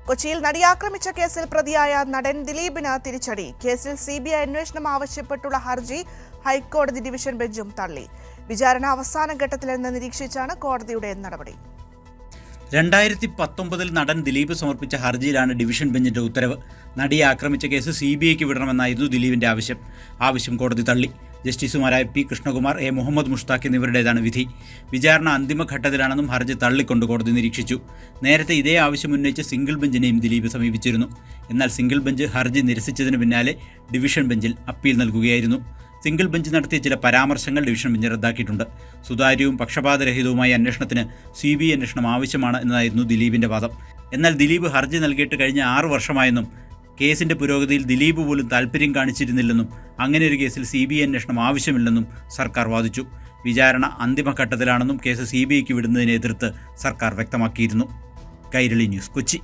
കൊച്ചിയിൽ നടിയാക്രമിച്ച കേസിൽ പ്രതിയായ നടൻ ദിലീപിന് തിരിച്ചടി. കേസിൽ CBI അന്വേഷണം ആവശ്യപ്പെട്ടുള്ള ഹർജി ഹൈക്കോടതി ഡിവിഷൻ ബെഞ്ചും തള്ളി. വിചാരണ അവസാന ഘട്ടത്തിലെന്ന് നിരീക്ഷിച്ചാണ് കോടതിയുടെ നടപടി. 2019 നടൻ ദിലീപ് സമർപ്പിച്ച ഹർജിയിലാണ് ഡിവിഷൻ ബെഞ്ചിന്റെ ഉത്തരവ്. നടിയെ ആക്രമിച്ച കേസ് CBIക്ക് വിടണമെന്നായിരുന്നു ദിലീപിന്റെ ആവശ്യം കോടതി തള്ളി. ജസ്റ്റിസുമാരായ P. കൃഷ്ണകുമാർ, A. മുഹമ്മദ് മുഷ്താഖ് എന്നിവരുടേതാണ് വിധി. വിചാരണ അന്തിമഘട്ടത്തിലാണെന്നും ഹർജി തള്ളിക്കൊണ്ട് കോടതി നിരീക്ഷിച്ചു. നേരത്തെ ഇതേ ആവശ്യം ഉന്നയിച്ച് സിംഗിൾ ബെഞ്ചിനെയും ദിലീപ് സമീപിച്ചിരുന്നു. എന്നാൽ സിംഗിൾ ബെഞ്ച് ഹർജി നിരസിച്ചതിന് പിന്നാലെ ഡിവിഷൻ ബെഞ്ചിൽ അപ്പീൽ നൽകുകയായിരുന്നു. സിംഗിൾ ബെഞ്ച് നടത്തിയ ചില പരാമർശങ്ങൾ ഡിവിഷൻ ബെഞ്ച് റദ്ദാക്കിയിട്ടുണ്ട്. സുതാര്യവും പക്ഷപാതരഹിതവുമായ അന്വേഷണത്തിന് CBI അന്വേഷണം ആവശ്യമാണ് എന്നതായിരുന്നു ദിലീപിന്റെ വാദം. എന്നാൽ ദിലീപ് ഹർജി നൽകിയിട്ട് കഴിഞ്ഞ 6 വർഷമായെന്നും കേസിന്റെ പുരോഗതിയിൽ ദിലീപ് പോലും താൽപ്പര്യം കാണിച്ചിരുന്നില്ലെന്നും അങ്ങനെ ഒരു കേസിൽ CBI അന്വേഷണം ആവശ്യമില്ലെന്നും സർക്കാർ വാദിച്ചു. വിചാരണ അന്തിമഘട്ടത്തിലാണെന്നും കേസ് CBIക്ക് വിടുന്നതിനെ എതിർത്ത് സർക്കാർ വ്യക്തമാക്കിയിരുന്നു. കൈരളി ന്യൂസ്, കൊച്ചി.